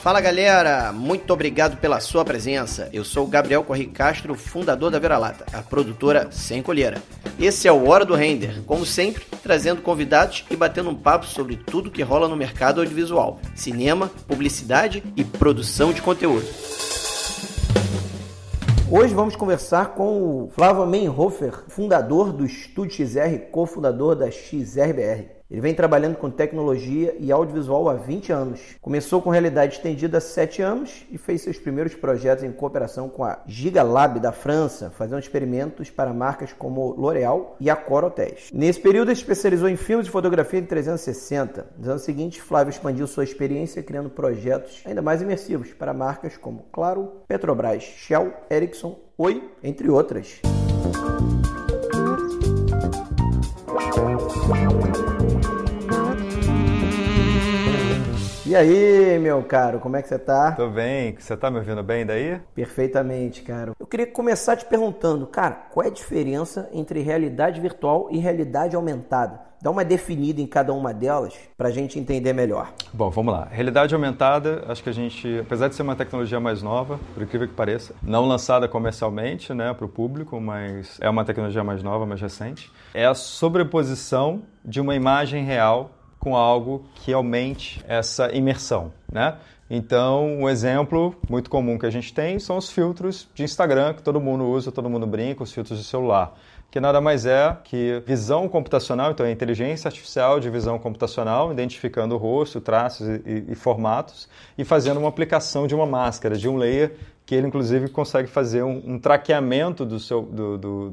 Fala galera, muito obrigado pela sua presença. Eu sou o Gabriel Corri Castro, fundador da Vira-Lata, a produtora sem colheira. Esse é o Hora do Render, como sempre, trazendo convidados e batendo um papo sobre tudo que rola no mercado audiovisual, cinema, publicidade e produção de conteúdo. Hoje vamos conversar com o Flávio Meinhofer, fundador do Estúdio XR, cofundador da XRBR. Ele vem trabalhando com tecnologia e audiovisual há 20 anos. Começou com realidade estendida há 7 anos e fez seus primeiros projetos em cooperação com a Gigalab da França, fazendo experimentos para marcas como L'Oréal e Accor Hotels. Nesse período, ele se especializou em filmes e fotografia em 360. Nos anos seguintes, Flávio expandiu sua experiência criando projetos ainda mais imersivos para marcas como Claro, Petrobras, Shell, Ericsson, Oi, entre outras. E aí, meu caro, como é que você tá? Tô bem, você tá me ouvindo bem daí? Perfeitamente, cara. Eu queria começar te perguntando, cara, qual é a diferença entre realidade virtual e realidade aumentada? Dá uma definida em cada uma delas pra gente entender melhor. Bom, vamos lá. Realidade aumentada, acho que a gente, apesar de ser uma tecnologia mais nova, por incrível que pareça, não lançada comercialmente, né, para o público, mas é uma tecnologia mais nova, mais recente, é a sobreposição de uma imagem real com algo que aumente essa imersão, né? Então, um exemplo muito comum que a gente tem são os filtros de Instagram, que todo mundo usa, todo mundo brinca, os filtros de celular, que nada mais é que visão computacional, então é inteligência artificial de visão computacional, identificando o rosto, traços e formatos, e fazendo uma aplicação de uma máscara, de um layer, que ele inclusive consegue fazer um traqueamento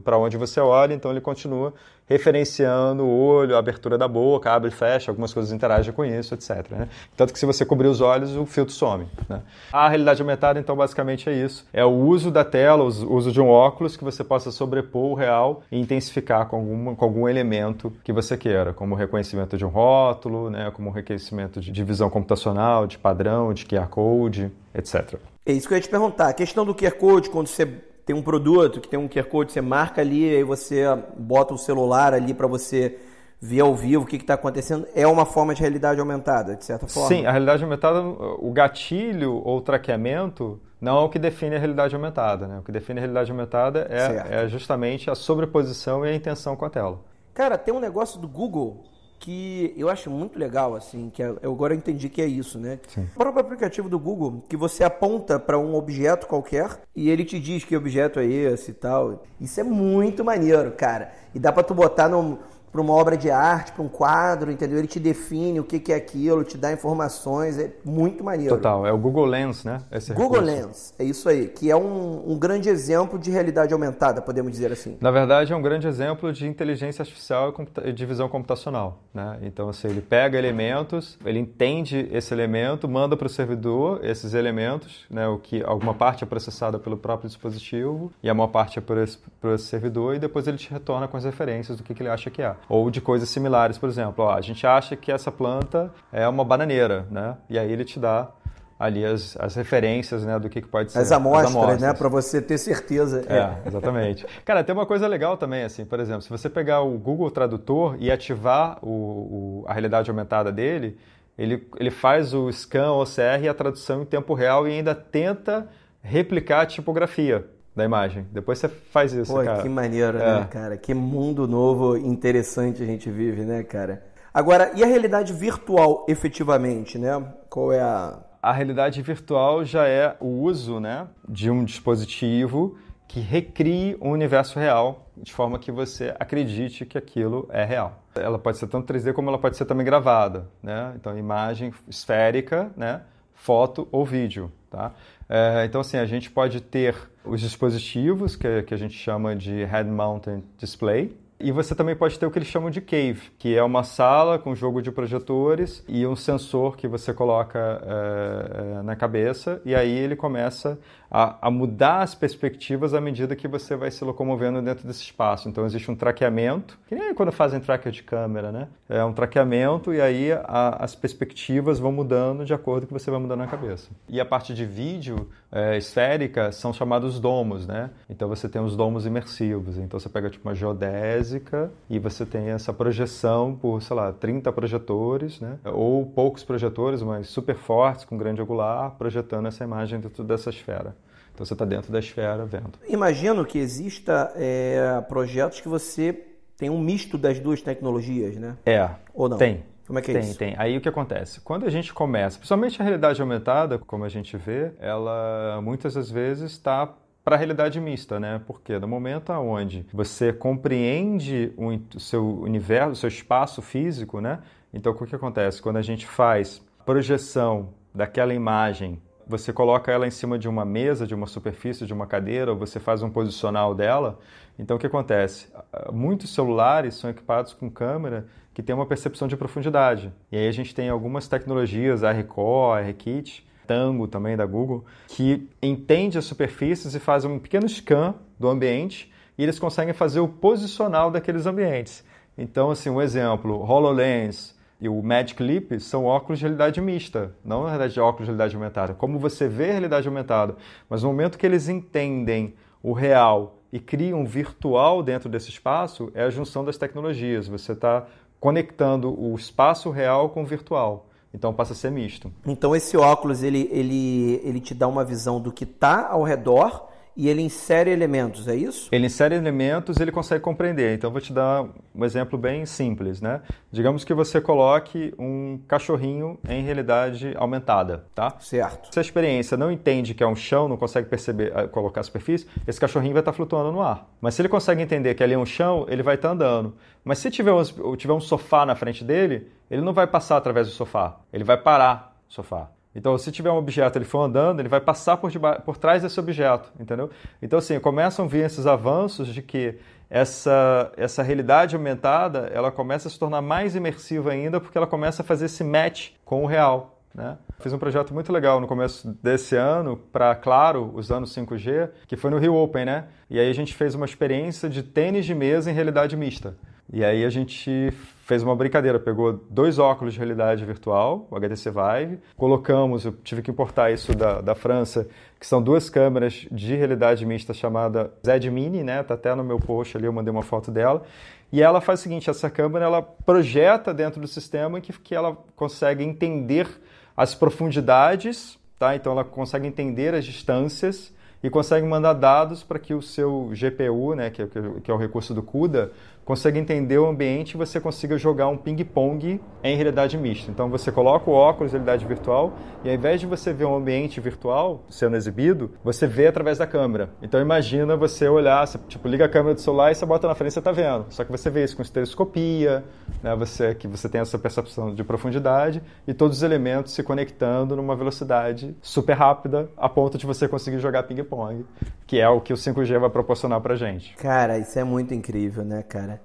para onde você olha, então ele continua referenciando o olho, a abertura da boca, abre e fecha, algumas coisas interagem com isso, etc. Né? Tanto que se você cobrir os olhos, o filtro some. Né? A realidade aumentada, então, basicamente é isso. É o uso da tela, o uso de um óculos que você possa sobrepor o real e intensificar com algum elemento que você queira, como o reconhecimento de um rótulo, né? Como o reconhecimento de visão computacional, de padrão, de QR Code, etc. É isso que eu ia te perguntar. A questão do QR Code, quando você tem um produto que tem um QR Code, você marca ali, aí você bota o celular ali para você ver ao vivo o que está acontecendo, é uma forma de realidade aumentada, de certa forma? Sim, a realidade aumentada, o gatilho ou o traqueamento não é o que define a realidade aumentada. Né? O que define a realidade aumentada é justamente a sobreposição e a intenção com a tela. Cara, tem um negócio do Google que eu acho muito legal, assim, que eu agora entendi que é isso, né? Sim. O próprio aplicativo do Google, que você aponta para um objeto qualquer e ele te diz que objeto é esse e tal. Isso é muito maneiro, cara. E dá para tu botar para uma obra de arte, para um quadro, entendeu? Ele te define o que é aquilo, te dá informações, é muito maneiro. Total, é o Google Lens, né? Esse Google Lens, é isso aí, que é um grande exemplo de realidade aumentada, podemos dizer assim. Na verdade, é um grande exemplo de inteligência artificial e de visão computacional, né? Então, assim, ele pega elementos, ele entende esse elemento, manda para o servidor esses elementos, né? Alguma parte é processada pelo próprio dispositivo e a maior parte é por esse servidor e depois ele te retorna com as referências do que ele acha que é. Ou de coisas similares, por exemplo, a gente acha que essa planta é uma bananeira, né? E aí ele te dá ali as referências, né, do que pode ser. As amostras, né? Para você ter certeza. Exatamente. Cara, tem uma coisa legal também, assim, por exemplo, se você pegar o Google Tradutor e ativar a realidade aumentada dele, ele faz o scan OCR e a tradução em tempo real e ainda tenta replicar a tipografia da imagem. Depois você faz isso, pô, cara. Que maneiro, né, cara? Que mundo novo interessante a gente vive, né, cara? Agora, e a realidade virtual, efetivamente, né? Qual é A realidade virtual já é o uso, né, de um dispositivo que recrie um universo real de forma que você acredite que aquilo é real. Ela pode ser tanto 3D como ela pode ser também gravada, né? Então, imagem esférica, né? Foto ou vídeo, tá? Então, assim, a gente pode ter os dispositivos que a gente chama de Head-Mounted Display, e você também pode ter o que eles chamam de cave, que é uma sala com jogo de projetores e um sensor que você coloca na cabeça, e aí ele começa a mudar as perspectivas à medida que você vai se locomovendo dentro desse espaço. Então existe um traqueamento, que nem quando fazem tracker de câmera, né? É um traqueamento e aí as perspectivas vão mudando de acordo com que você vai mudando na cabeça. E a parte de vídeo esférica são chamados domos, né? Então você tem os domos imersivos. Então você pega tipo uma geodésia cinésica e você tem essa projeção por, sei lá, 30 projetores, né? Ou poucos projetores, mas super fortes, com grande angular, projetando essa imagem dentro dessa esfera. Então você está dentro da esfera vendo. Imagino que exista projetos que você tem um misto das duas tecnologias, né? Ou não? Tem. Como é que é isso? Tem. Aí o que acontece? Quando a gente começa, principalmente a realidade aumentada, como a gente vê, ela muitas das vezes está para a realidade mista, né? Porque no momento onde você compreende o seu universo, o seu espaço físico, né? Então o que acontece? Quando a gente faz projeção daquela imagem, você coloca ela em cima de uma mesa, de uma superfície, de uma cadeira, ou você faz um posicional dela. Então, o que acontece? Muitos celulares são equipados com câmera que tem uma percepção de profundidade. E aí a gente tem algumas tecnologias, a RCore, a RKit, Tango também da Google, que entende as superfícies e faz um pequeno scan do ambiente e eles conseguem fazer o posicional daqueles ambientes. Então, assim, um exemplo, HoloLens e o Magic Leap são óculos de realidade mista, não na realidade óculos de realidade aumentada. Como você vê a realidade aumentada, mas no momento que eles entendem o real e criam um virtual dentro desse espaço, é a junção das tecnologias. Você está conectando o espaço real com o virtual. Então passa a ser misto. Então esse óculos ele te dá uma visão do que está ao redor e ele insere elementos, é isso? Ele insere elementos e ele consegue compreender. Então, vou te dar um exemplo bem simples, né? Digamos que você coloque um cachorrinho em realidade aumentada, tá? Certo. Se a experiência não entende que é um chão, não consegue perceber, colocar a superfície, esse cachorrinho vai estar flutuando no ar. Mas se ele consegue entender que ali é um chão, ele vai estar andando. Mas se tiver um sofá na frente dele, ele não vai passar através do sofá. Ele vai parar o sofá. Então, se tiver um objeto, ele for andando, ele vai passar por trás desse objeto, entendeu? Então, assim, começam a vir esses avanços de que essa realidade aumentada, ela começa a se tornar mais imersiva ainda, porque ela começa a fazer esse match com o real, né? Fiz um projeto muito legal no começo desse ano para Claro, usando 5G, que foi no Rio Open, né? E aí a gente fez uma experiência de tênis de mesa em realidade mista. E aí a gente fez uma brincadeira, pegou 2 óculos de realidade virtual, o HTC Vive, colocamos, eu tive que importar isso da França, que são 2 câmeras de realidade mista chamada Z Mini, né? Tá até no meu post ali, eu mandei uma foto dela. E ela faz o seguinte, essa câmera ela projeta dentro do sistema que ela consegue entender as profundidades, tá? Então ela consegue entender as distâncias e consegue mandar dados para que o seu GPU, né, que é o recurso do CUDA, consiga entender o ambiente e você consiga jogar um ping-pong em realidade mista. Então você coloca o óculos de realidade virtual e ao invés de você ver um ambiente virtual sendo exibido, você vê através da câmera. Então imagina você olhar, você, liga a câmera do celular e você bota na frente e você está vendo. Só que você vê isso com estereoscopia, né, que você tem essa percepção de profundidade e todos os elementos se conectando numa velocidade super rápida a ponto de você conseguir jogar ping-pong, que é o que o 5G vai proporcionar pra gente. Cara, isso é muito incrível, né, cara?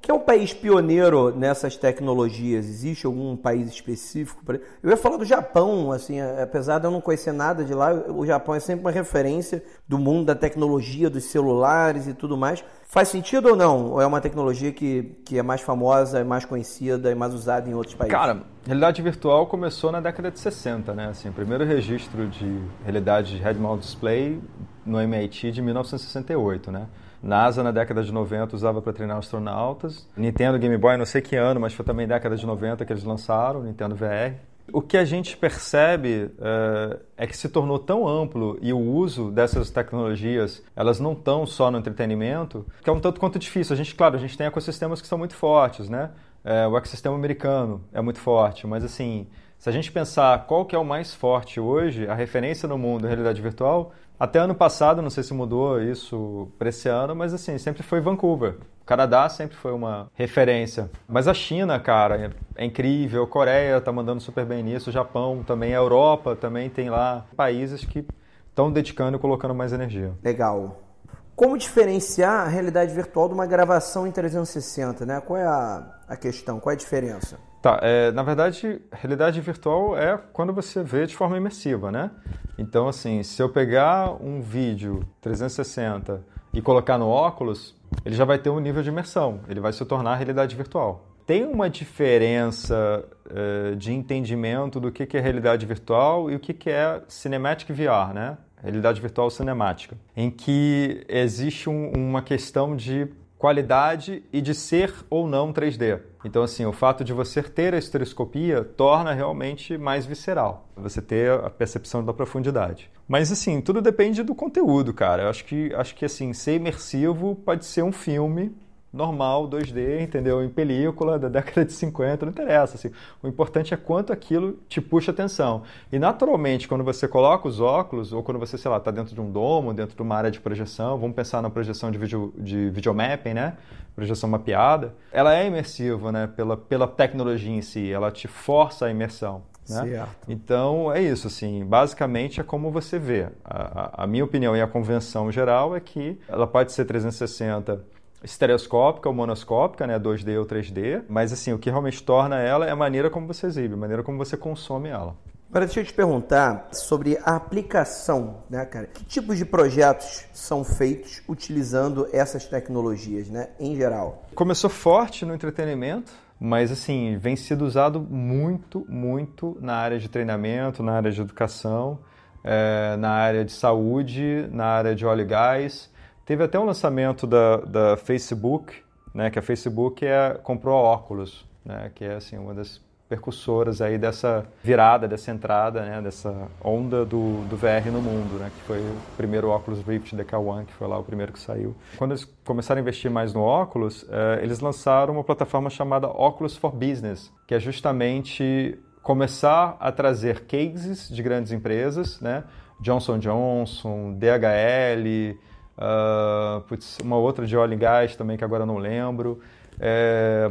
Que é um país pioneiro nessas tecnologias? Existe algum país específico? Eu ia falar do Japão, assim, apesar de eu não conhecer nada de lá, o Japão é sempre uma referência do mundo da tecnologia, dos celulares e tudo mais. Faz sentido ou não? Ou é uma tecnologia que é mais famosa, é mais conhecida e mais usada em outros países? Cara, realidade virtual começou na década de 60, né? Assim, o primeiro registro de realidade de head-mount display no MIT de 1968, né? NASA, na década de 90, usava para treinar astronautas. Nintendo Game Boy, não sei que ano, mas foi também década de 90 que eles lançaram, Nintendo VR. O que a gente percebe é que se tornou tão amplo e o uso dessas tecnologias, elas não estão só no entretenimento, que é um tanto quanto difícil. A gente tem ecossistemas que são muito fortes, né? O ecossistema americano é muito forte, mas assim, se a gente pensar qual que é o mais forte hoje, a referência no mundo em realidade virtual, até ano passado, não sei se mudou isso para esse ano, mas assim, sempre foi Vancouver. O Canadá sempre foi uma referência. Mas a China, cara, é incrível. A Coreia está mandando super bem nisso. O Japão também. A Europa também tem lá países que estão dedicando e colocando mais energia. Legal. Como diferenciar a realidade virtual de uma gravação em 360, né? Qual é a questão? Qual é a diferença? Tá, na verdade, realidade virtual é quando você vê de forma imersiva, né? Então, assim, se eu pegar um vídeo 360 e colocar no óculos, ele já vai ter um nível de imersão, ele vai se tornar realidade virtual. Tem uma diferença de entendimento do que é realidade virtual e o que é Cinematic VR, né? Realidade virtual cinemática, em que existe uma questão de qualidade e de ser ou não 3D. Então, assim, o fato de você ter a estereoscopia torna realmente mais visceral. Você ter a percepção da profundidade. Mas, assim, tudo depende do conteúdo, cara. Eu acho que assim, ser imersivo pode ser um filme normal, 2D, entendeu? Em película, da década de 50, não interessa. Assim. O importante é quanto aquilo te puxa atenção. E, naturalmente, quando você coloca os óculos, ou quando você, sei lá, está dentro de um domo, dentro de uma área de projeção, vamos pensar na projeção de videomapping, né? Projeção mapeada, ela é imersiva, né? Pela tecnologia em si, ela te força a imersão. Né? Certo. Então, é isso, assim, basicamente é como você vê. A minha opinião e a convenção geral é que ela pode ser 360 estereoscópica ou monoscópica, né, 2D ou 3D, mas assim, o que realmente torna ela é a maneira como você exibe, a maneira como você consome ela. Agora deixa eu te perguntar sobre a aplicação, né, cara? Que tipos de projetos são feitos utilizando essas tecnologias, né, em geral? Começou forte no entretenimento, mas assim, vem sido usado muito, muito na área de treinamento, na área de educação, na área de saúde, na área de óleo e gás. Teve até um lançamento da Facebook, né, que a Facebook comprou a Oculus, né, que é assim, uma das percussoras aí dessa virada, dessa entrada, né, dessa onda do VR no mundo, né, que foi o primeiro Oculus Rift DK1, que foi lá o primeiro que saiu. Quando eles começaram a investir mais no Oculus, eles lançaram uma plataforma chamada Oculus for Business, que é justamente começar a trazer cases de grandes empresas, né, Johnson & Johnson, DHL, uma outra de óleo e gás também, que agora não lembro.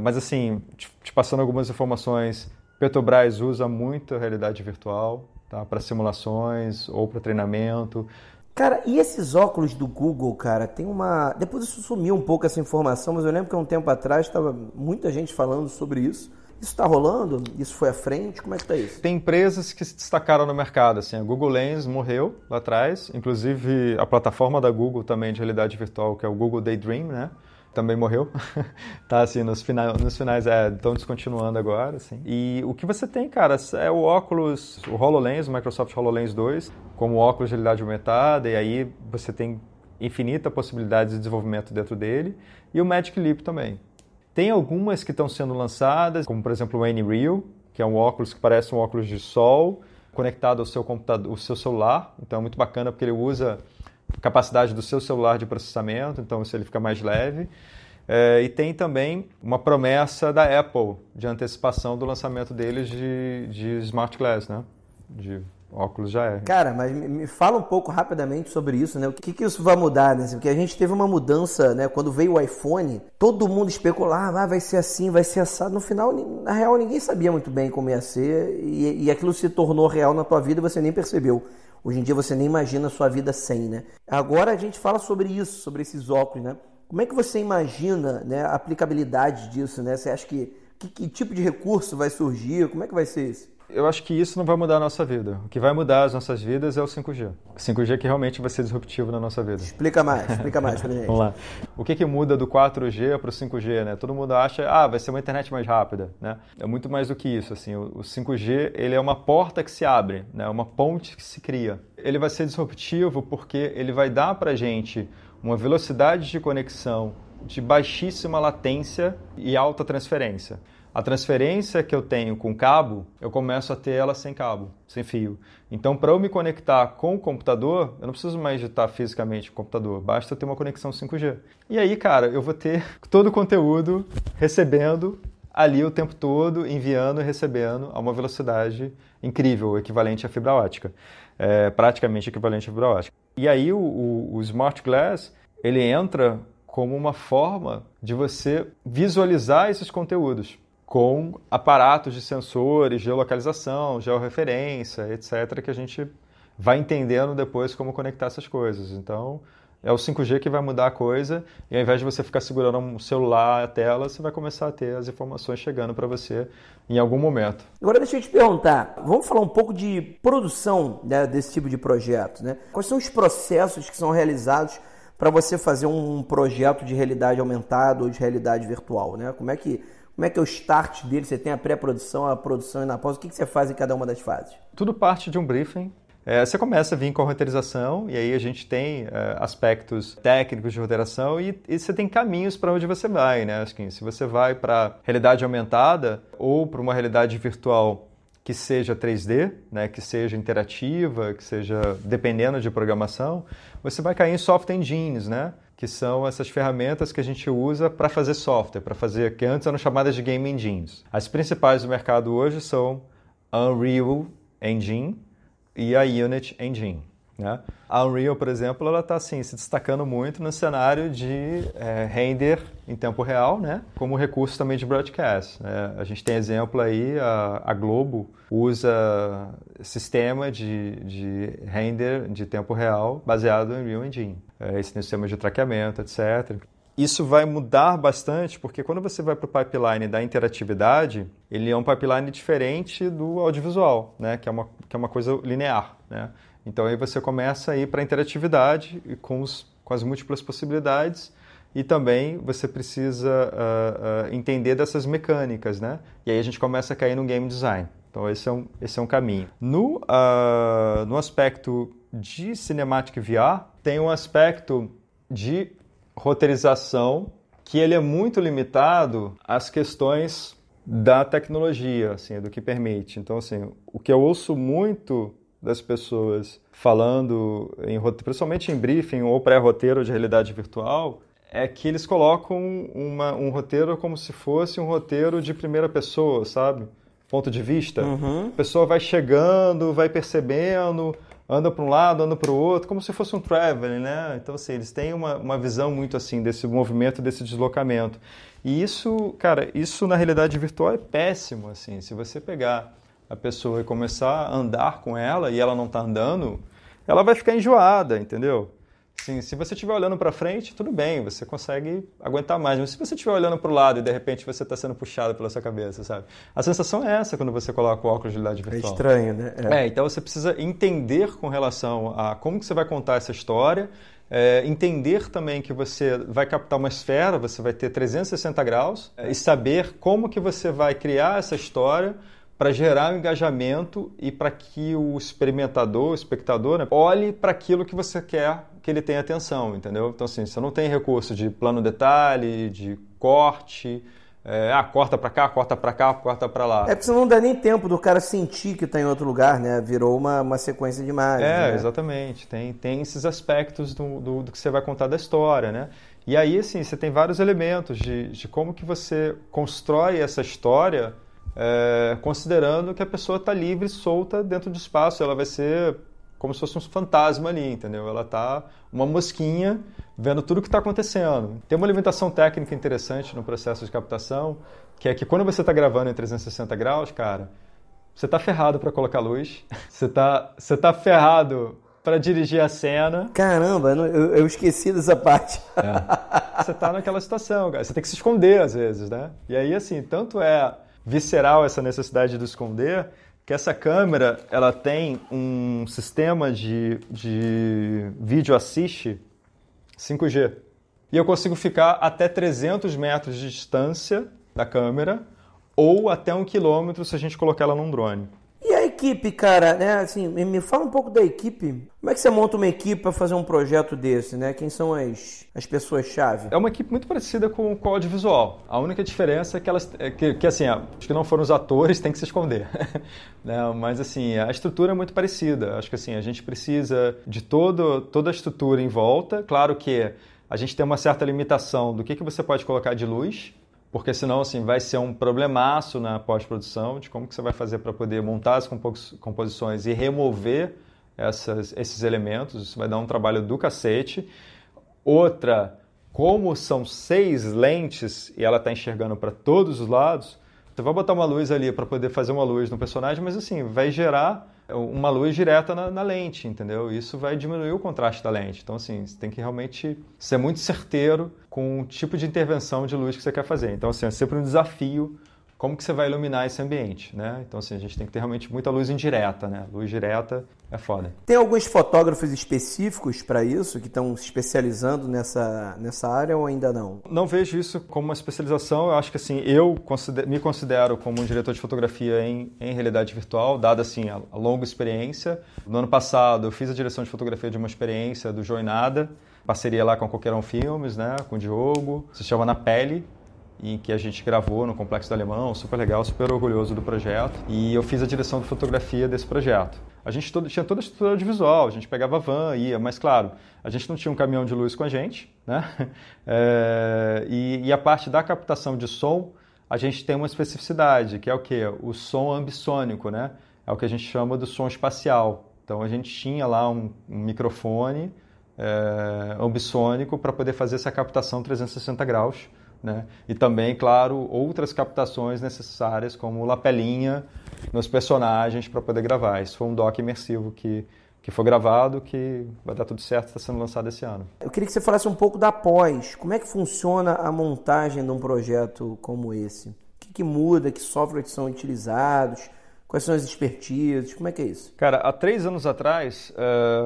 Mas assim, te passando algumas informações, Petrobras usa muito a realidade virtual, tá? Para simulações ou para treinamento. Cara, e esses óculos do Google, cara, tem uma... Depois isso sumiu um pouco essa informação, mas eu lembro que há um tempo atrás estava muita gente falando sobre isso. Isso está rolando? Isso foi à frente? Como é que está isso? Tem empresas que se destacaram no mercado. Assim, a Google Lens morreu lá atrás. Inclusive, a plataforma da Google também de realidade virtual, que é o Google Daydream, né? Também morreu. Tá assim, nos finais estão descontinuando agora. Assim. E o que você tem, cara, é o óculos, o HoloLens, o Microsoft HoloLens 2, como óculos de realidade aumentada. E aí você tem infinita possibilidades de desenvolvimento dentro dele. E o Magic Leap também. Tem algumas que estão sendo lançadas, como por exemplo o Anyreal, que é um óculos que parece um óculos de sol, conectado ao seu computador, ao seu celular. Então é muito bacana porque ele usa a capacidade do seu celular de processamento, então ele fica mais leve. E tem também uma promessa da Apple de antecipação do lançamento deles de Smart Glass, né? De óculos já é. Cara, mas me fala um pouco rapidamente sobre isso, né? O que isso vai mudar, né? Porque a gente teve uma mudança, né? Quando veio o iPhone, todo mundo especulava, vai ser assim, vai ser assado. No final, na real, ninguém sabia muito bem como ia ser e aquilo se tornou real na tua vida e você nem percebeu. Hoje em dia você nem imagina a sua vida sem, né? Agora a gente fala sobre isso, sobre esses óculos, né? Como é que você imagina, né, a aplicabilidade disso, né? Você acha que tipo de recurso vai surgir? Como é que vai ser isso? Eu acho que isso não vai mudar a nossa vida. O que vai mudar as nossas vidas é o 5G. O 5G que realmente vai ser disruptivo na nossa vida. Explica mais pra gente. Vamos lá. O que muda do 4G para o 5G, né? Todo mundo acha, vai ser uma internet mais rápida, né? É muito mais do que isso, assim. O 5G, ele é uma porta que se abre, né? Uma ponte que se cria. Ele vai ser disruptivo porque ele vai dar pra gente uma velocidade de conexão de baixíssima latência e alta transferência. A transferência que eu tenho com cabo, eu começo a ter ela sem cabo, sem fio. Então, para eu me conectar com o computador, eu não preciso mais digitar fisicamente o computador, basta ter uma conexão 5G. E aí, cara, eu vou ter todo o conteúdo recebendo ali o tempo todo, enviando e recebendo a uma velocidade incrível, equivalente à fibra ótica. Praticamente equivalente à fibra ótica. E aí, o Smart Glass, ele entra como uma forma de você visualizar esses conteúdos com aparatos de sensores, geolocalização, georreferência, etc., que a gente vai entendendo depois como conectar essas coisas. Então, é o 5G que vai mudar a coisa, e ao invés de você ficar segurando um celular, a tela, você vai começar a ter as informações chegando para você em algum momento. Agora deixa eu te perguntar, vamos falar um pouco de produção, né, desse tipo de projeto, né? Quais são os processos que são realizados para você fazer um projeto de realidade aumentada ou de realidade virtual, né? Como é que é o start dele? Você tem a pré-produção, a produção e na pós. O que você faz em cada uma das fases? Tudo parte de um briefing. você começa a vir com a roteirização, e aí a gente tem aspectos técnicos de roteirização e você tem caminhos para onde você vai, né? Acho que se você vai para realidade aumentada ou para uma realidade virtual que seja 3D, né? Que seja interativa, que seja dependendo de programação, você vai cair em software engines, né? Que são essas ferramentas que a gente usa para fazer software, para fazer, que antes eram chamadas de game engines. As principais do mercado hoje são Unreal Engine e a Unity Engine, né? A Unreal, por exemplo, ela está assim, se destacando muito no cenário de render em tempo real, né? Como recurso também de broadcast, né? A gente tem exemplo aí, a Globo usa sistema de render de tempo real baseado em Unreal Engine. Esse sistema de traqueamento, etc. Isso vai mudar bastante, porque quando você vai para o pipeline da interatividade, ele é um pipeline diferente do audiovisual, né? Que é uma coisa linear, né? Então aí você começa a ir para a interatividade com as múltiplas possibilidades e também você precisa entender dessas mecânicas, né? E aí a gente começa a cair no game design. Então esse é um caminho. No aspecto de Cinematic VR, tem um aspecto de roteirização que ele é muito limitado às questões da tecnologia, assim, do que permite. Então, assim, o que eu ouço muito das pessoas falando, principalmente em briefing ou pré-roteiro de realidade virtual, é que eles colocam um roteiro como se fosse um roteiro de primeira pessoa, sabe? Ponto de vista. A pessoa vai chegando, vai percebendo, anda para um lado, anda para o outro, como se fosse um traveling, né? Então, assim, eles têm uma visão muito assim desse movimento, desse deslocamento. E isso, cara, isso na realidade virtual é péssimo, assim. Se você pegar a pessoa e começar a andar com ela e ela não está andando, ela vai ficar enjoada, entendeu? Assim, se você estiver olhando para frente, tudo bem, você consegue aguentar mais. Mas se você estiver olhando para o lado e de repente você está sendo puxado pela sua cabeça, sabe? A sensação é essa quando você coloca o óculos de realidade virtual. É estranho, né? Então você precisa entender com relação a como que você vai contar essa história, entender também que você vai captar uma esfera, você vai ter 360 graus, e saber como que você vai criar essa história para gerar um engajamento e para que o experimentador, o espectador, né, olhe para aquilo que você quer que ele tenha atenção, entendeu? Então, assim, você não tem recurso de plano detalhe, de corte, corta para cá, corta para lá. Porque você não dá nem tempo do cara sentir que está em outro lugar, né? Virou uma sequência de imagens. Né? Exatamente. Tem esses aspectos do que você vai contar da história, né? E aí, assim, você tem vários elementos de como que você constrói essa história considerando que a pessoa está livre e solta dentro do espaço. Ela vai ser como se fosse um fantasma ali, entendeu? Ela está uma mosquinha vendo tudo o que está acontecendo. Tem uma limitação técnica interessante no processo de captação, que é que quando você está gravando em 360 graus, cara, você está ferrado para colocar luz, você tá ferrado para dirigir a cena. Caramba, eu esqueci dessa parte. Você está naquela situação, cara. Você tem que se esconder às vezes, né? E aí, assim, tanto é visceral essa necessidade de esconder, que essa câmera ela tem um sistema de vídeo assist 5G. E eu consigo ficar até 300 metros de distância da câmera ou até 1 quilômetro se a gente colocar ela num drone. E a equipe, cara, né? Assim, me fala um pouco da equipe. Como é que você monta uma equipe para fazer um projeto desse, né? Quem são as pessoas-chave? É uma equipe muito parecida com o audiovisual. A única diferença é que elas, assim, acho que não foram os atores, tem que se esconder. Né? Mas, assim, a estrutura é muito parecida. Acho que, assim, a gente precisa de toda a estrutura em volta. Claro que a gente tem uma certa limitação do que você pode colocar de luz, porque senão assim, vai ser um problemaço na pós-produção de como que você vai fazer para poder montar as composições e remover esses elementos. Isso vai dar um trabalho do cacete. Outra, como são 6 lentes e ela está enxergando para todos os lados, você vai botar uma luz ali para poder fazer uma luz no personagem, mas assim, vai gerar uma luz direta na lente, entendeu? Isso vai diminuir o contraste da lente. Então, assim, você tem que realmente ser muito certeiro com o tipo de intervenção de luz que você quer fazer. Então, assim, é sempre um desafio como que você vai iluminar esse ambiente, né? Então, assim, a gente tem que ter realmente muita luz indireta, né? Luz direta é foda. Tem alguns fotógrafos específicos para isso, que estão se especializando nessa área ou ainda não? Não vejo isso como uma especialização. Eu acho que, assim, me considero como um diretor de fotografia em realidade virtual, dada, assim, a longa experiência. No ano passado, eu fiz a direção de fotografia de uma experiência do Jornada, parceria lá com a Coqueirão Filmes, né? Com o Diogo. Se chama Na Pele, em que a gente gravou no Complexo do Alemão, super legal, super orgulhoso do projeto. E eu fiz a direção de fotografia desse projeto. A gente tinha toda a estrutura audiovisual, a gente pegava van, ia, mas claro, a gente não tinha um caminhão de luz com a gente, né? E a parte da captação de som, a gente tem uma especificidade, que é o quê? O som ambissônico, né? É o que a gente chama do som espacial. Então a gente tinha lá um microfone ambissônico para poder fazer essa captação 360 graus, né? E também, claro, outras captações necessárias, como lapelinha nos personagens para poder gravar. Isso foi um doc imersivo que foi gravado, que vai dar tudo certo, está sendo lançado esse ano. Eu queria que você falasse um pouco da pós. Como é que funciona a montagem de um projeto como esse? O que muda? Que softwares são utilizados? Quais são as expertises? Como é que é isso? Cara, há 3 anos atrás,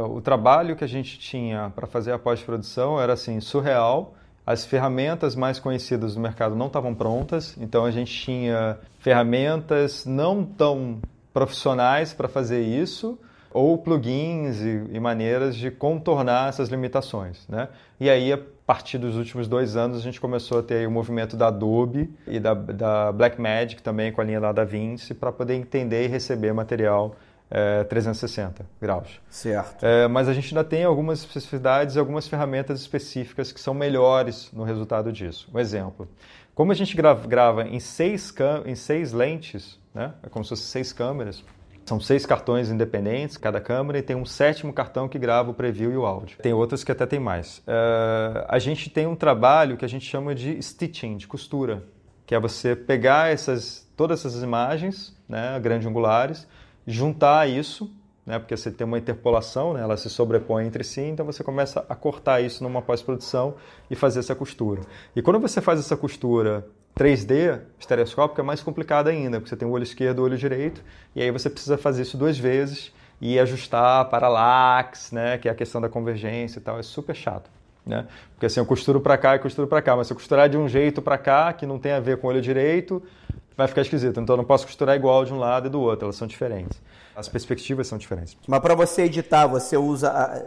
o trabalho que a gente tinha para fazer a pós-produção era assim, surreal. As ferramentas mais conhecidas do mercado não estavam prontas, então a gente tinha ferramentas não tão profissionais para fazer isso, ou plugins e maneiras de contornar essas limitações, né? E aí, a partir dos últimos 2 anos, a gente começou a ter o movimento da Adobe e da Blackmagic também, com a linha da DaVinci, para poder entender e receber material 360 graus. Certo. Mas a gente ainda tem algumas especificidades e algumas ferramentas específicas que são melhores no resultado disso. Um exemplo, como a gente grava em 6 lentes, né? É como se fossem 6 câmeras, são 6 cartões independentes, cada câmera, e tem um 7º cartão que grava o preview e o áudio. Tem outras que até tem mais. A gente tem um trabalho que a gente chama de stitching, de costura, que é você pegar todas essas imagens, né, grande-angulares, juntar isso, né, porque você tem uma interpolação, né, ela se sobrepõe entre si, então você começa a cortar isso numa pós-produção e fazer essa costura. E quando você faz essa costura 3D, estereoscópica, é mais complicada ainda, porque você tem o olho esquerdo e o olho direito, e aí você precisa fazer isso 2 vezes e ajustar parallax, né, que é a questão da convergência e tal, é super chato. Né? Porque assim, eu costuro para cá e costuro para cá, mas se eu costurar de um jeito para cá, que não tem a ver com o olho direito, vai ficar esquisito. Então eu não posso costurar igual de um lado e do outro, elas são diferentes. As perspectivas são diferentes. Mas para você editar, você usa...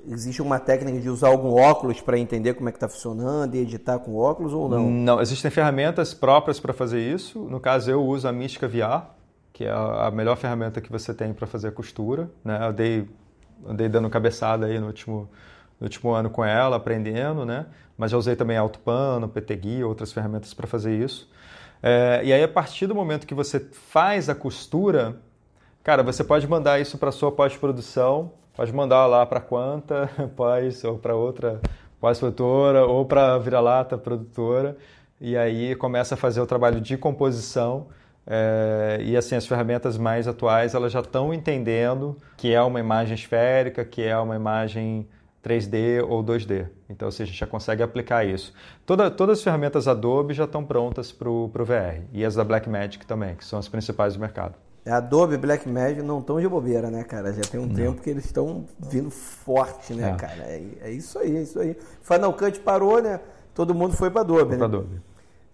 Existe uma técnica de usar algum óculos para entender como é que está funcionando e editar com óculos ou não? Não, existem ferramentas próprias para fazer isso. No caso, eu uso a Mística VR, que é a melhor ferramenta que você tem para fazer a costura. Né? Eu andei dando cabeçada aí no último ano com ela, aprendendo, né? Mas já usei também AutoPano, PTGui, outras ferramentas para fazer isso. E aí, a partir do momento que você faz a costura, cara, você pode mandar isso para a sua pós-produção, pode mandar lá para a Quanta, ou para outra pós-produtora, ou para a Vira-Lata produtora, e aí começa a fazer o trabalho de composição. E assim, as ferramentas mais atuais, elas já estão entendendo que é uma imagem esférica, que é uma imagem 3D ou 2D. Então, assim, a gente já consegue aplicar isso. Todas as ferramentas Adobe já estão prontas para o VR. E as da Blackmagic também, que são as principais do mercado. Adobe e Blackmagic não estão de bobeira, né, cara? Já tem um tempo que eles estão vindo forte, né, cara? É isso aí, é isso aí. Final Cut parou, né? Todo mundo foi para Adobe, né? Adobe.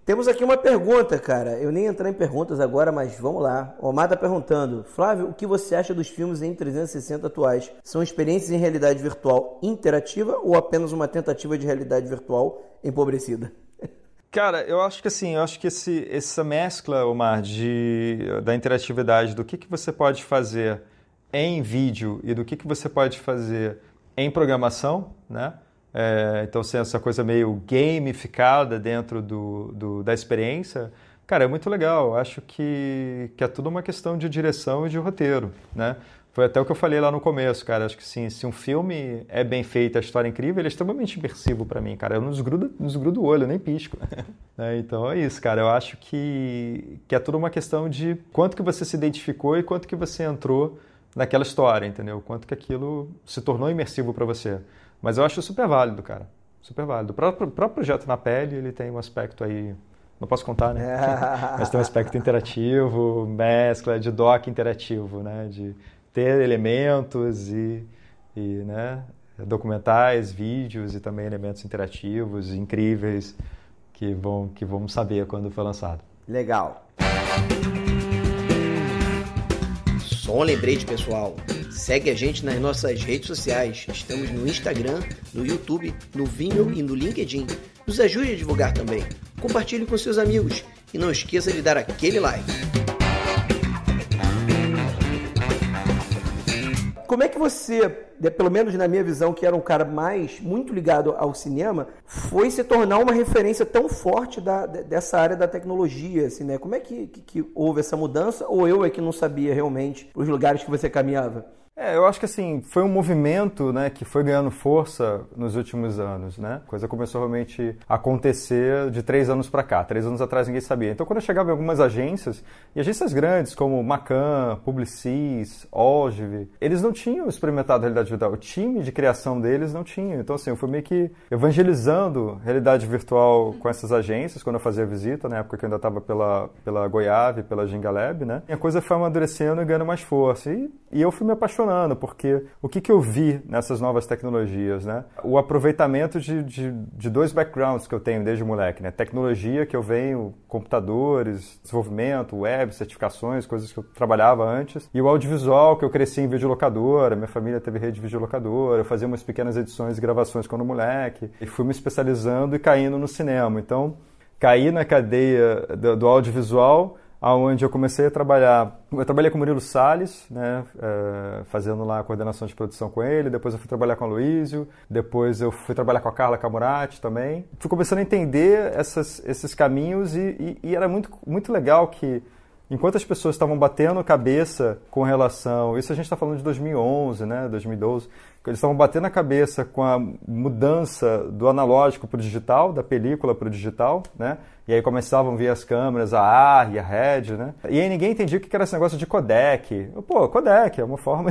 Temos aqui uma pergunta, cara. Eu nem entrei em perguntas agora, mas vamos lá. O Omar tá perguntando: Flávio, o que você acha dos filmes em 360 atuais? São experiências em realidade virtual interativa ou apenas uma tentativa de realidade virtual empobrecida? Cara, eu acho que assim, essa mescla, Omar, da interatividade, do que você pode fazer em vídeo e do que você pode fazer em programação, né? Então, assim, essa coisa meio gamificada dentro da experiência, cara, é muito legal. Eu acho que é tudo uma questão de direção e de roteiro, né? Foi até o que eu falei lá no começo, cara. Acho que sim, se um filme é bem feito, a história é incrível, ele é extremamente imersivo para mim, cara. Eu não desgrudo o olho, eu nem pisco. Então é isso, cara. Eu acho que é tudo uma questão de quanto que você se identificou e quanto que você entrou naquela história, entendeu? Quanto que aquilo se tornou imersivo para você. Mas eu acho super válido, cara. Super válido. O próprio projeto Na Pele, ele tem um aspecto aí Não posso contar, né? Mas tem um aspecto interativo, mescla de dock interativo, né? De ter elementos e né? Documentais, vídeos e também elementos interativos incríveis que vamos saber quando for lançado. Legal. Só um lembrete, pessoal. Segue a gente nas nossas redes sociais. Estamos no Instagram, no YouTube, no Vimeo e no LinkedIn. Nos ajude a divulgar também. Compartilhe com seus amigos e não esqueça de dar aquele like. Como é que você, pelo menos na minha visão, que era um cara muito ligado ao cinema, foi se tornar uma referência tão forte dessa área da tecnologia, assim, né? Como é que houve essa mudança? Ou eu é que não sabia realmente os lugares que você caminhava? Eu acho que assim, foi um movimento, né, que foi ganhando força nos últimos anos, né? A coisa começou realmente a acontecer de 3 anos para cá. 3 anos atrás ninguém sabia. Então, quando eu chegava em algumas agências, e agências grandes como Macan, Publicis, Ogive, eles não tinham experimentado a realidade virtual. O time de criação deles não tinha. Então, assim, eu fui meio que evangelizando realidade virtual com essas agências, quando eu fazia visita, na época que eu ainda estava pela Goiave, pela Ginga Lab, né? E a coisa foi amadurecendo e ganhando mais força. E eu fui me apaixonando, porque o que eu vi nessas novas tecnologias, né? O aproveitamento de 2 backgrounds que eu tenho desde moleque, né? Tecnologia, que eu venho, computadores, desenvolvimento, web, certificações, coisas que eu trabalhava antes, e o audiovisual, que eu cresci em videolocadora, minha família teve rede de videolocadora, eu fazia umas pequenas edições e gravações quando moleque, e fui me especializando e caindo no cinema. Então, caí na cadeia do audiovisual, onde eu comecei a trabalhar. Eu trabalhei com o Murilo Salles, né, fazendo lá a coordenação de produção com ele, depois eu fui trabalhar com o Aloysio, depois eu fui trabalhar com a Carla Camurati também. Fui começando a entender esses caminhos e era muito, muito legal que, enquanto as pessoas estavam batendo cabeça com relação... Isso a gente está falando de 2011, né, 2012. Eles estavam batendo a cabeça com a mudança do analógico para o digital, da película para o digital, né? E aí começavam a vir as câmeras, a AR e a RED, né? E aí ninguém entendia o que era esse negócio de codec. Pô, codec é uma forma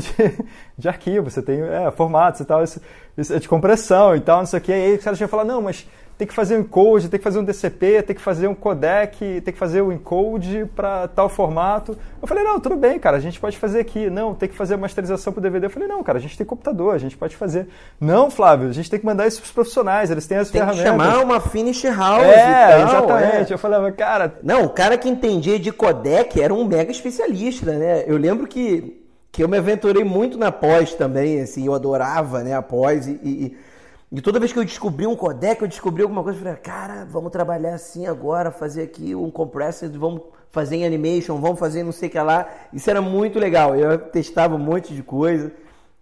de arquivo, você tem formatos e tal, isso é de compressão e tal, não sei o quê. E aí os caras tinham falado, não, mas tem que fazer um encode, tem que fazer um DCP, tem que fazer um codec, tem que fazer um encode para tal formato. Eu falei, não, tudo bem, cara, a gente pode fazer aqui. Não, tem que fazer a masterização para o DVD. Eu falei, não, cara, a gente tem computador, a gente pode fazer. Não, Flávio, a gente tem que mandar isso para os profissionais, eles têm as ferramentas. Tem que chamar uma finish house e tal. Exatamente. Eu falava, cara... Não, o cara que entendia de codec era um mega especialista, né? Eu lembro que eu me aventurei muito na pós também, assim, eu adorava, né, a pós e toda vez que eu descobri um codec, eu descobri alguma coisa, eu falei, cara, vamos trabalhar assim agora, fazer aqui um compressor, vamos fazer em animation, vamos fazer não sei o que lá. Isso era muito legal, eu testava um monte de coisa.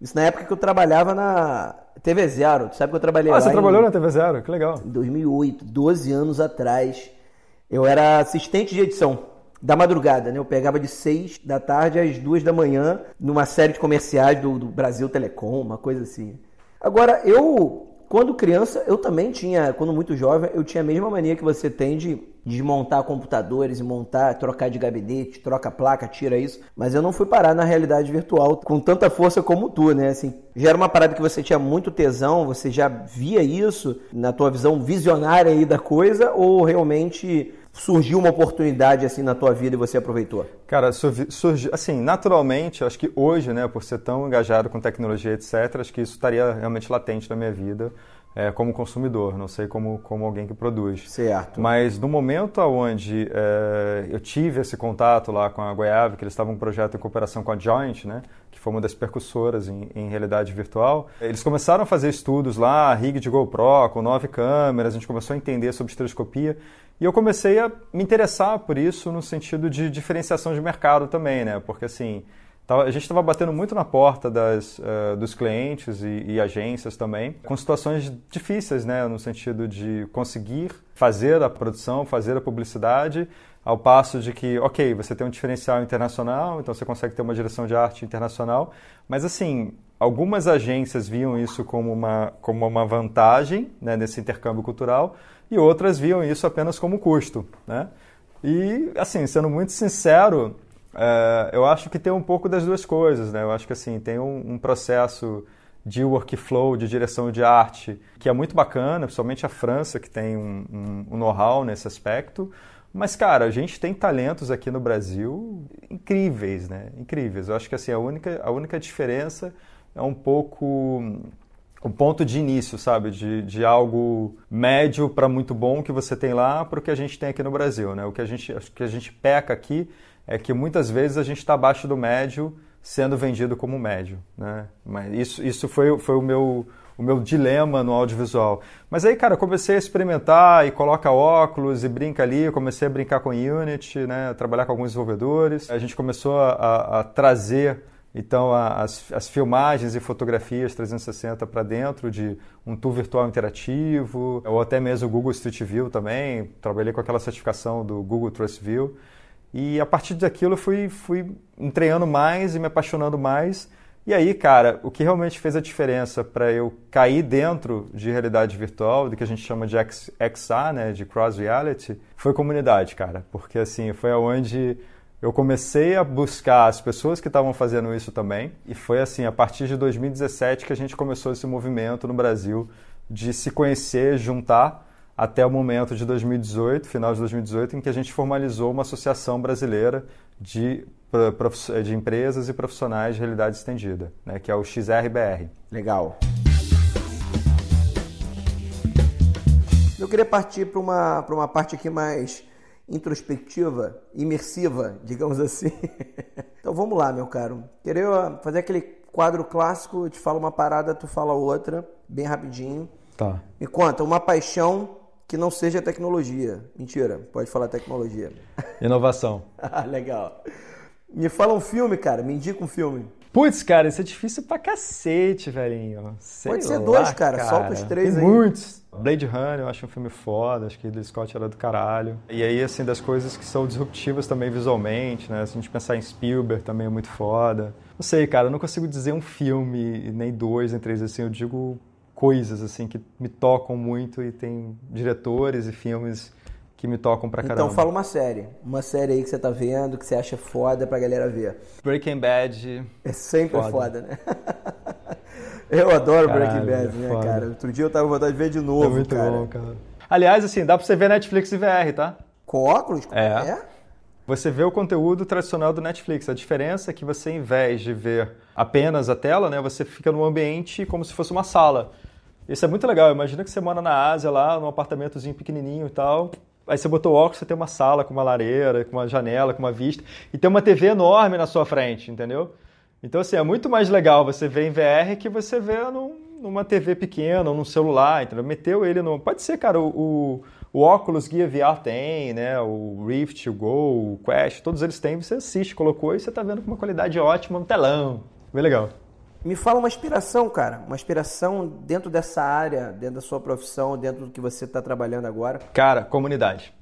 Isso na época que eu trabalhava na TV Zero, tu sabe que eu trabalhei lá. Você trabalhou na TV Zero? Que legal. Em 2008, 12 anos atrás, eu era assistente de edição da madrugada, né? Eu pegava de 6 da tarde às 2 da manhã, numa série de comerciais do Brasil Telecom, uma coisa assim. Agora, quando criança, eu também tinha, quando muito jovem, eu tinha a mesma mania que você tem de desmontar computadores e trocar de gabinete, troca a placa, tira isso. Mas eu não fui parar na realidade virtual com tanta força como tu, né? Assim, já era uma parada que você tinha muito tesão, você já via isso na tua visão visionária aí da coisa, ou realmente surgiu uma oportunidade assim na tua vida e você aproveitou? Cara, surgiu, assim, naturalmente, acho que hoje, né, por ser tão engajado com tecnologia, etc., acho que isso estaria realmente latente na minha vida como consumidor, não sei como alguém que produz. Certo. Mas no momento onde eu tive esse contato lá com a Goiave, que eles estavam em um projeto em cooperação com a Joint, né, que foi uma das percussoras em realidade virtual, eles começaram a fazer estudos lá, rig de GoPro, com 9 câmeras, a gente começou a entender sobre estereoscopia, e eu comecei a me interessar por isso no sentido de diferenciação de mercado também, né? Porque assim, a gente estava batendo muito na porta dos clientes e agências também, com situações difíceis, né? No sentido de conseguir fazer a produção, fazer a publicidade, ao passo de que, ok, você tem um diferencial internacional, então você consegue ter uma direção de arte internacional, mas assim, algumas agências viam isso como uma vantagem, né, nesse intercâmbio cultural, e outras viam isso apenas como custo, né? E, assim, sendo muito sincero, eu acho que tem um pouco das duas coisas, né? Eu acho que, assim, tem um processo de workflow, de direção de arte, que é muito bacana, principalmente a França, que tem um know-how nesse aspecto, Mas, cara, a gente tem talentos aqui no Brasil incríveis, né? Incríveis. Eu acho que assim, a única diferença é um pouco o ponto de início, sabe? De algo médio para muito bom que você tem lá para o que a gente tem aqui no Brasil, né? O que a gente peca aqui é que muitas vezes a gente está abaixo do médio sendo vendido como médio, né? Mas isso foi o meu dilema no audiovisual. Mas aí, cara, eu comecei a experimentar e coloca óculos e brinca ali, eu comecei a brincar com Unity, né, trabalhar com alguns desenvolvedores. A gente começou a trazer, então, as filmagens e fotografias 360 para dentro de um tour virtual interativo, ou até mesmo o Google Street View também. Trabalhei com aquela certificação do Google Trust View. E a partir daquilo eu fui treinando mais e me apaixonando mais. E aí, cara, o que realmente fez a diferença para eu cair dentro de realidade virtual, do que a gente chama de XR, né, de Cross Reality, foi comunidade, cara. Porque, assim, foi onde eu comecei a buscar as pessoas que estavam fazendo isso também. E foi, assim, a partir de 2017 que a gente começou esse movimento no Brasil de se conhecer, juntar, até o momento de 2018, final de 2018, em que a gente formalizou uma associação brasileira de empresas e profissionais de realidade estendida, né, que é o XRBR. Legal. Eu queria partir para uma parte aqui mais introspectiva, imersiva, digamos assim. Então vamos lá, meu caro. Queria fazer aquele quadro clássico, eu te falo uma parada, tu fala outra, bem rapidinho. Tá. Me conta, uma paixão que não seja tecnologia. Mentira, pode falar tecnologia. Inovação. Legal. Me fala um filme, cara. Me indica um filme. Putz, cara, isso é difícil pra cacete, velhinho. Pode ser dois, cara. Solta os três tem aí. Muitos. Blade Runner, eu acho um filme foda. Acho que Ridley Scott era do caralho. E aí, assim, das coisas que são disruptivas também visualmente, né? Se a gente pensar em Spielberg, também é muito foda. Não sei, cara, eu não consigo dizer um filme, nem dois, nem três, assim. Eu digo coisas, assim, que me tocam muito e tem diretores e filmes que me tocam pra caramba. Então fala uma série aí que você tá vendo, que você acha foda pra galera ver. Breaking Bad. É sempre foda, né? Eu adoro Caralho, Breaking Bad, né, foda. cara? Outro dia eu tava com vontade de ver de novo, é muito cara. bom, cara. Aliás, assim, dá pra você ver Netflix e VR, tá? Com óculos? É. Você vê o conteúdo tradicional do Netflix. A diferença é que você, em vez de ver apenas a tela, né, você fica num ambiente como se fosse uma sala. Isso é muito legal. Imagina que você mora na Ásia, lá, num apartamentozinho pequenininho e tal. Aí você botou o óculos, você tem uma sala com uma lareira, com uma janela, com uma vista. E tem uma TV enorme na sua frente, entendeu? Então, assim, é muito mais legal você ver em VR que você vê numa TV pequena ou num celular, entendeu? Meteu ele no... Pode ser, cara, o Oculus Gear VR tem, né? O Rift, o Go, o Quest, todos eles têm. Você assiste, colocou e você tá vendo com uma qualidade ótima no telão. Bem legal. Me fala uma inspiração, cara. Uma inspiração dentro dessa área, dentro da sua profissão, dentro do que você está trabalhando agora. Cara, comunidade.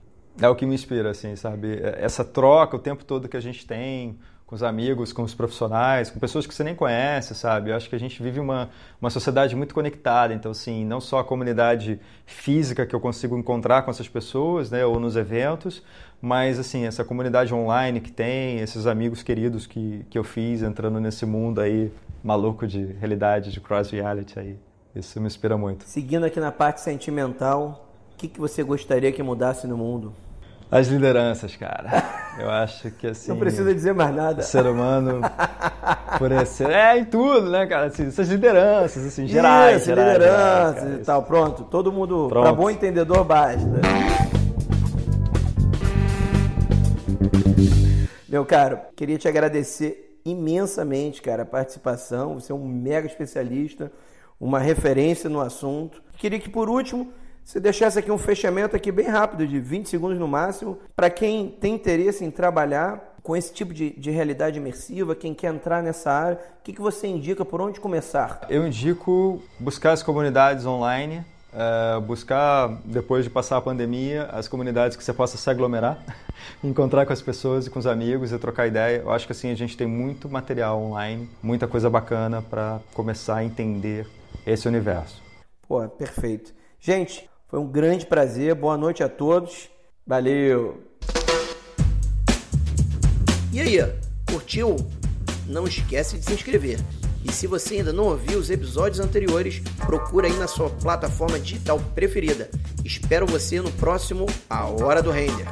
É o que me inspira, assim, sabe? Essa troca o tempo todo que a gente tem com os amigos, com os profissionais, com pessoas que você nem conhece, sabe? Eu acho que a gente vive uma sociedade muito conectada. Então, assim, não só a comunidade física que eu consigo encontrar com essas pessoas, né? Ou nos eventos, mas, assim, essa comunidade online que tem, esses amigos queridos que eu fiz entrando nesse mundo aí maluco de realidade, de cross reality aí. Isso me inspira muito. Seguindo aqui na parte sentimental, o que você gostaria que mudasse no mundo? As lideranças, cara. Eu acho que assim... Não precisa dizer mais nada. O ser humano, por esse... em tudo, né, cara? Assim, essas lideranças, assim, gerais. Lideranças cara, e tal. Pronto, todo mundo, Pronto. Pra bom entendedor, basta. Meu caro, queria te agradecer imensamente, cara, a participação. Você é um mega especialista, uma referência no assunto. Queria que, por último, você deixasse aqui um fechamento aqui bem rápido, de 20 segundos no máximo, para quem tem interesse em trabalhar com esse tipo de realidade imersiva, quem quer entrar nessa área, o que você indica, por onde começar? Eu indico buscar as comunidades online, buscar, depois de passar a pandemia, as comunidades que você possa se aglomerar, encontrar com as pessoas e com os amigos e trocar ideia. Eu acho que assim a gente tem muito material online, muita coisa bacana para começar a entender esse universo. Pô, perfeito. Gente, foi um grande prazer. Boa noite a todos. Valeu! E aí, curtiu? Não esquece de se inscrever. E se você ainda não ouviu os episódios anteriores, procura aí na sua plataforma digital preferida. Espero você no próximo A Hora do Render.